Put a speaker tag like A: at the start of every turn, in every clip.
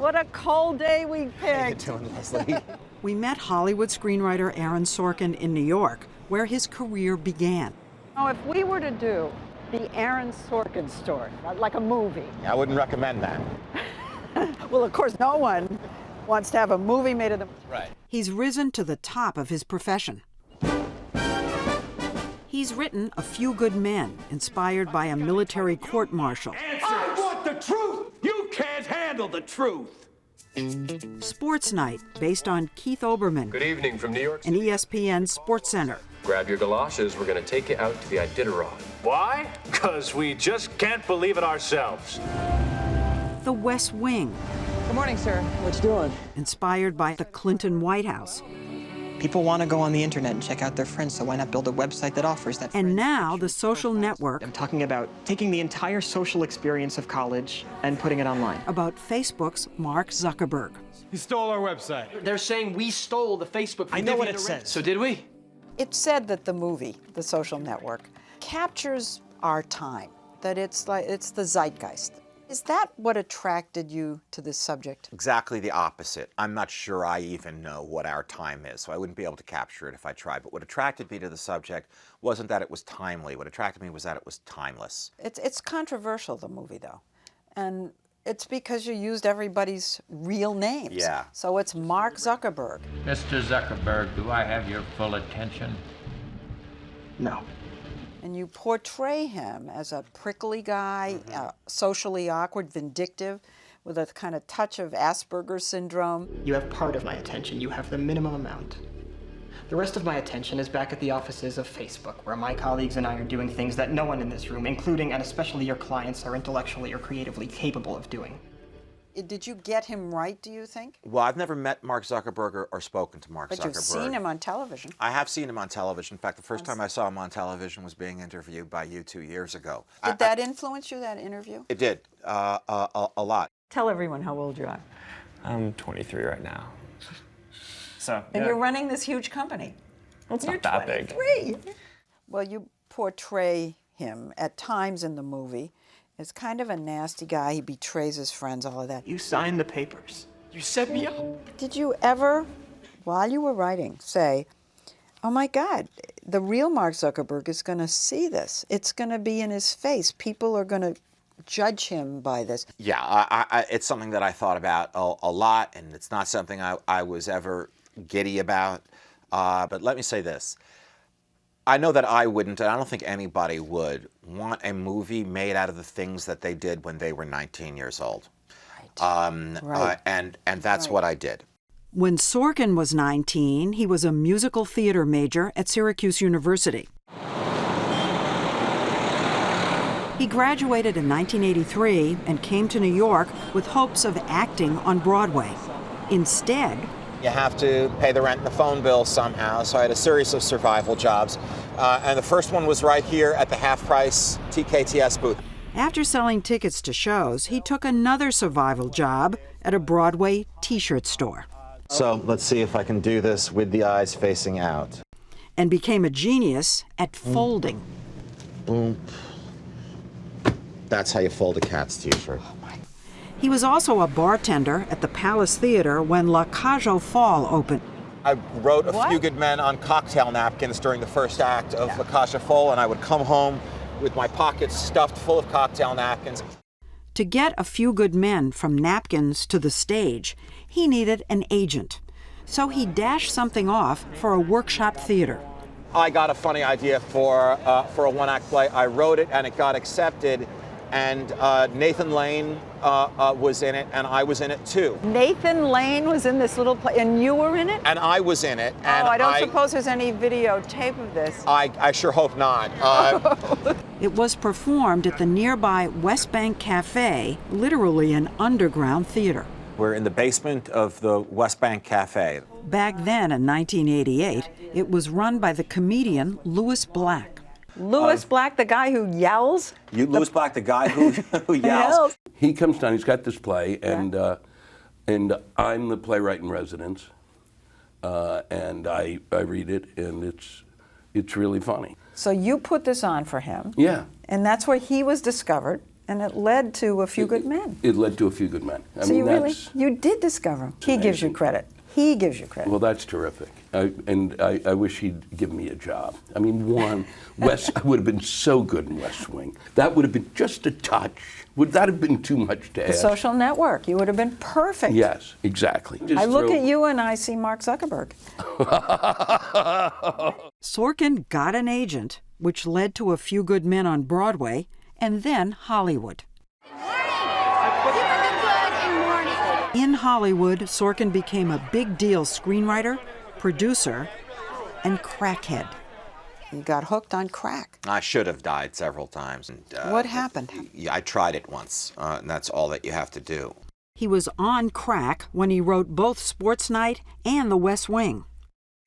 A: What a cold day we picked.
B: How you doing, Leslie?
C: We met Hollywood screenwriter Aaron Sorkin in New York, where his career began.
A: Now, if we were to do the Aaron Sorkin story, like a movie.
B: I wouldn't recommend that.
A: Well, of course, no one wants to have a movie made of them.
B: Right.
C: He's risen to the top of his profession. He's written A Few Good Men, inspired by a military court-martial.
D: I want the truth! You can't handle the truth!
C: Sports Night, based on Keith Olbermann.
E: Good evening from New York.
C: And ESPN Sports Center.
E: Grab your galoshes, we're gonna take you out to the Iditarod.
D: Why? Because we just can't believe it ourselves.
C: The West Wing.
F: Good morning, sir. What you doing?
C: Inspired by the Clinton White House.
F: People want to go on the internet and check out their friends, so why not build a website that offers that?
C: And now The Social Network.
F: I'm talking about taking the entire social experience of college and putting it online.
C: About Facebook's Mark Zuckerberg.
G: He stole our website.
H: They're saying we stole the Facebook.
F: I know what it says.
H: So did we?
A: It's said that the movie, The Social Network, captures our time, that it's the zeitgeist. Is that what attracted you to this subject?
B: Exactly the opposite. I'm not sure I even know what our time is, so I wouldn't be able to capture it if I tried. But what attracted me to the subject wasn't that it was timely. What attracted me was that it was timeless.
A: It's controversial, the movie, though. And it's because you used everybody's real names.
B: Yeah.
A: So it's Mark Zuckerberg.
I: Mr. Zuckerberg, do I have your full attention?
F: No.
A: And you portray him as a prickly guy, socially awkward, vindictive, with a kind of touch of Asperger's syndrome.
F: You have part of my attention. You have the minimum amount. The rest of my attention is back at the offices of Facebook, where my colleagues and I are doing things that no one in this room, including and especially your clients, are intellectually or creatively capable of doing.
A: Did you get him right, do you think?
B: Well, I've never met Mark Zuckerberg or spoken to Mark Zuckerberg.
A: But you've seen him on television.
B: I have seen him on television. In fact, the first time I saw him on television was being interviewed by you 2 years ago.
A: Did that influence you, that interview?
B: It did, a lot.
A: Tell everyone how old you are.
J: I'm 23 right now. So,
A: And you're running this huge company.
J: Well, it's not that big.
A: 23. Well, you portray him at times in the movie as kind of a nasty guy. He betrays his friends, all of that.
F: You signed the papers. You set me up.
A: Did you ever, while you were writing, say, oh my God, the real Mark Zuckerberg is going to see this. It's going to be in his face. People are going to judge him by this.
B: Yeah, it's something that I thought about a lot, and it's not something I was ever giddy about. But let me say this. I know that I wouldn't, and I don't think anybody would, want a movie made out of the things that they did when they were 19 years old.
A: Right.
B: And that's what I did.
C: When Sorkin was 19, he was a musical theater major at Syracuse University. He graduated in 1983 and came to New York with hopes of acting on Broadway. Instead,
B: You have to pay the rent and the phone bill somehow, so I had a series of survival jobs. And the first one was right here at the half-price TKTS booth.
C: after selling tickets to shows, he took another survival job at a Broadway t-shirt store.
B: So let's see if I can do this with the eyes facing out.
C: And became a genius at folding.
B: Boom. That's how you fold a cat's t-shirt.
C: He was also a bartender at the Palace Theater when La Cage aux Folles opened.
B: I wrote A Few Good Men on cocktail napkins during the first act of La Cage aux Folles, and I would come home with my pockets stuffed full of cocktail napkins.
C: To get A Few Good Men from napkins to the stage, he needed an agent. So he dashed something off for a workshop theater.
B: I got a funny idea for a one-act play. I wrote it, and it got accepted. And Nathan Lane was in it, and I was in it too.
A: Nathan Lane was in this little play, and you were in it?
B: And I was in it. And
A: I don't suppose there's any videotape of this.
B: I sure hope not.
C: It was performed at the nearby West Bank Cafe, literally an underground theater.
B: We're in the basement of the West Bank Cafe.
C: Back then, in 1988, it was run by the comedian Louis Black.
A: Louis Black, the guy who yells?
B: Louis Black, the guy who yells.
K: He comes down, he's got this play, and I'm the playwright in residence, and I read it, and it's really funny.
A: So you put this on for him.
K: Yeah.
A: And that's where he was discovered. And it led to A Few Good Men.
K: It led to A Few Good Men.
A: So you did discover him. He gives you credit. He gives you credit.
K: Well, that's terrific. I wish he'd give me a job. I mean, I would have been so good in West Wing. That would have been just a touch. Would that have been too much to
A: The
K: ask?
A: Social Network. You would have been perfect.
K: Yes, exactly.
A: I look at you and I see Mark Zuckerberg.
C: Sorkin got an agent, which led to A Few Good Men on Broadway, and then Hollywood. In Hollywood, Sorkin became a big deal screenwriter, producer, and crackhead.
A: You got hooked on crack.
B: I should have died several times. And,
A: What happened?
B: I tried it once, and that's all that you have to do.
C: He was on crack when he wrote both Sports Night and The West Wing.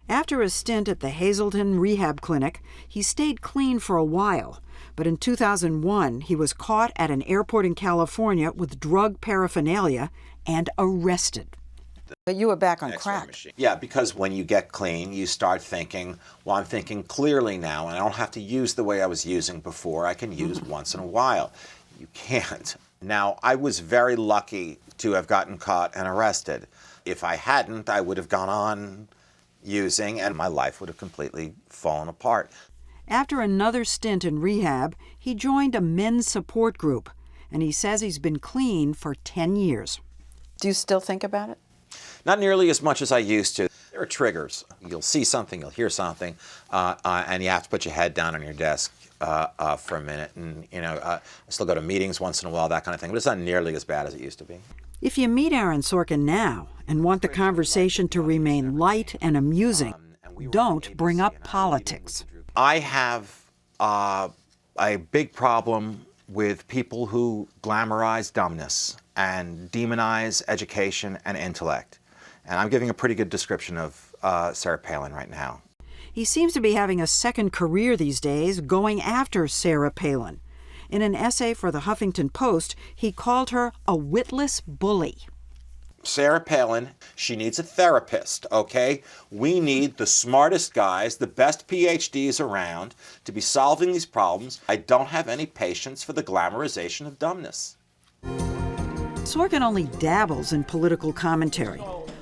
C: After a stint at the Hazleton Rehab Clinic, he stayed clean for a while, but in 2001 he was caught at an airport in California with drug paraphernalia and arrested.
A: But you were back on
B: X-ray
A: crack.
B: machine. Yeah, because when you get clean, you start thinking, well, I'm thinking clearly now, and I don't have to use the way I was using before. I can use once in a while. You can't. Now, I was very lucky to have gotten caught and arrested. If I hadn't, I would have gone on using, and my life would have completely fallen apart.
C: After another stint in rehab, he joined a men's support group, and he says he's been clean for 10 years.
A: Do you still think about it?
B: Not nearly as much as I used to. There are triggers. You'll see something, you'll hear something, and you have to put your head down on your desk for a minute. And, I still go to meetings once in a while, that kind of thing, but it's not nearly as bad as it used to be.
C: If you meet Aaron Sorkin now and want the conversation to remain light and amusing, don't bring up politics.
B: I have a big problem with people who glamorize dumbness and demonize education and intellect. And I'm giving a pretty good description of Sarah Palin right now.
C: He seems to be having a second career these days, going after Sarah Palin. In an essay for the Huffington Post, he called her a witless bully.
B: Sarah Palin, she needs a therapist, okay? We need the smartest guys, the best PhDs around to be solving these problems. I don't have any patience for the glamorization of dumbness.
C: Sorkin only dabbles in political commentary.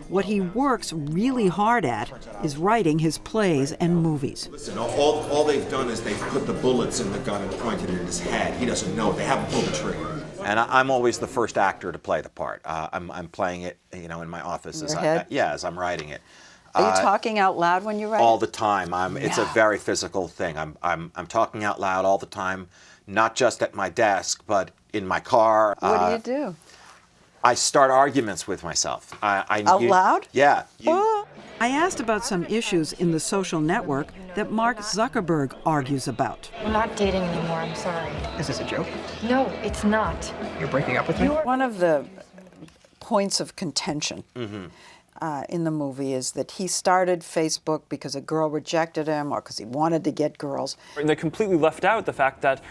C: What he works really hard at is writing his plays and movies.
G: Listen, all they've done is they've put the bullets in the gun and pointed it in his head. He doesn't know. They haven't pulled the trigger.
B: And I'm always the first actor to play the part. I'm playing it, in my office as as I'm writing it.
A: Are you talking out loud when you write?
B: All the time. It's a very physical thing. I'm talking out loud all the time, not just at my desk, but in my car.
A: What do you do?
B: I start arguments with myself.
A: Out loud?
B: Yeah.
C: I asked about some issues in the social network that Mark Zuckerberg argues about.
L: We're not dating anymore, I'm sorry.
F: Is this a joke?
L: No, it's not.
F: You're breaking up with me?
A: One of the points of contention in the movie is that he started Facebook because a girl rejected him or because he wanted to get girls.
J: And they completely left out the fact that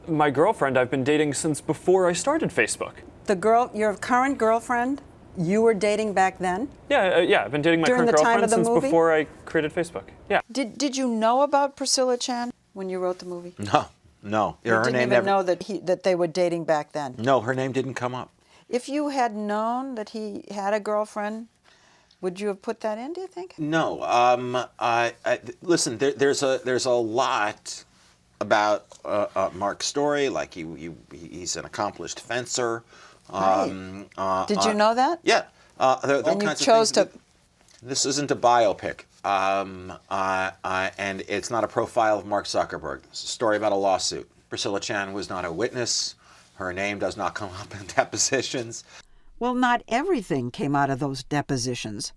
J: my girlfriend I've been dating since before I started Facebook.
A: The girl, your current girlfriend, you were dating back then?
J: Yeah, I've been dating my
A: During
J: current
A: the time
J: girlfriend
A: of the
J: since
A: movie?
J: before I created Facebook. Yeah.
A: Did you know about Priscilla Chan when you wrote the movie?
B: No.
A: You didn't even know that they were dating back then?
B: No, her name didn't come up.
A: If you had known that he had a girlfriend, would you have put that in, do you think?
B: No. Listen, there's a lot about Mark's story. Like he's an accomplished fencer.
A: Right. Did you know that?
B: Yeah. There are all
A: and you
B: kinds
A: chose
B: of things. This isn't a biopic, and it's not a profile of Mark Zuckerberg. It's a story about a lawsuit. Priscilla Chan was not a witness. Her name does not come up in depositions.
C: Well, not everything came out of those depositions.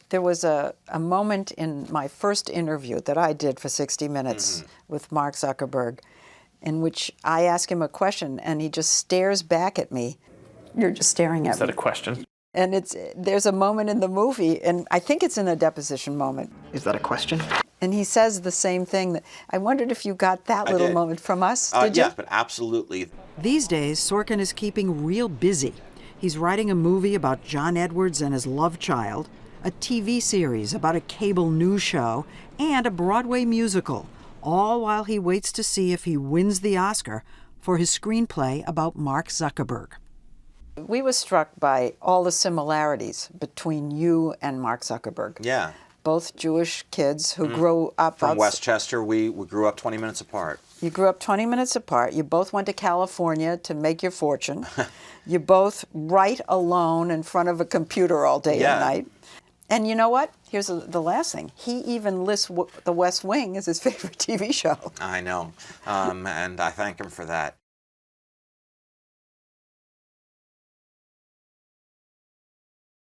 A: There was a moment in my first interview that I did for 60 Minutes with Mark Zuckerberg in which I ask him a question and he just stares back at me. You're just staring at me.
J: Is that a question?
A: And there's a moment in the movie, and I think it's in a deposition moment.
F: Is that a question?
A: And he says the same thing. I wondered if you got that little moment from us. Did you?
B: Yeah, but absolutely.
C: These days, Sorkin is keeping real busy. He's writing a movie about John Edwards and his love child, a TV series about a cable news show, and a Broadway musical, all while he waits to see if he wins the Oscar for his screenplay about Mark Zuckerberg.
A: We were struck by all the similarities between you and Mark Zuckerberg.
B: Yeah.
A: Both Jewish kids who grew up
B: From Westchester, we grew up 20 minutes apart.
A: You grew up 20 minutes apart. You both went to California to make your fortune. You both write alone in front of a computer all day and night. And you know what? Here's the last thing. He even lists The West Wing as his favorite TV show.
B: I know. And I thank him for that.